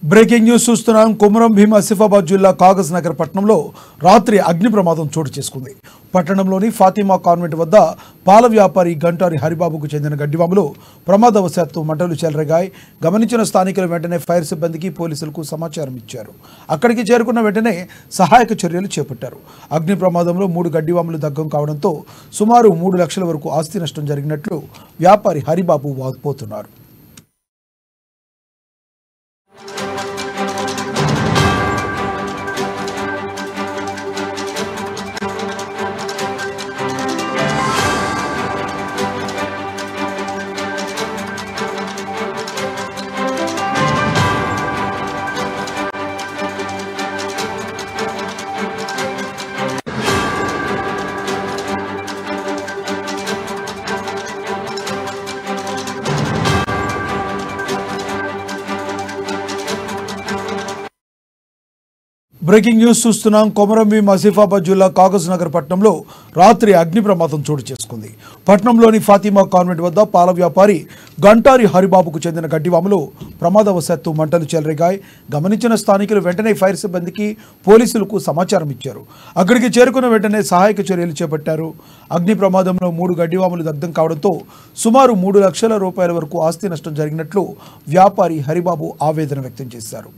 Breaking news చూస్తున్నాం. కొమరం భీం ఆసిఫాబాద్ జిల్లా కాగజ్ నగర్ పట్టణంలో రాత్రి అగ్ని ప్రమాదం చోటు చేసుకుంది. పట్టణంలోని ఫాతిమా కాన్వెంట్ వద్ద పాల వ్యాపారి గంటారి హరిబాబుకు చెందిన గడ్డివాములో ప్రమాదవశాత్తు మంటలు చెలరేగాయి. గమనించిన స్థానికులు వెంటనే ఫైర్ సిబ్బందికి పోలీసులకు సమాచారం ఇచ్చారు. అక్కడికి చేరుకున్న వెంటనే సహాయక చర్యలు చేపట్టారు. అగ్ని ప్రమాదంలో 3 గడ్డివాములు దగ్ధం కావడంతో సుమారు 3 లక్షల వరకు ఆస్తి నష్టం జరిగినట్లు వ్యాపారి హరిబాబు వాపోతున్నారు. బ్రేకింగ్ న్యూస్ చూస్తున్నాం. కొమరం భీం ఆసిఫాబాద్ జిల్లా కాగజ్ నగర్ పట్టణంలో రాత్రి అగ్ని ప్రమాదం చోటు చేసుకుంది. పట్టణంలోని ఫాతిమా కాన్వెంట్ వద్ద పాల వ్యాపారి గంటారి హరిబాబుకు చెందిన గడ్డివాములో ప్రమాదవశాత్తు మంటలు చెలరేగాయి. గమనించిన స్థానికులు వెంటనే ఫైర్ సిబ్బందికి పోలీసులకు సమాచారం ఇచ్చారు. అక్కడికి చేరుకున్న వెంటనే సహాయక చర్యలు చేపట్టారు. అగ్ని ప్రమాదంలో 3 గడ్డివాములు దగ్ధం కావడంతో సుమారు 3 లక్షల రూపాయల వరకు ఆస్తి నష్టం జరిగినట్లు వ్యాపారి హరిబాబు ఆవేదన వ్యక్తం చేశారు.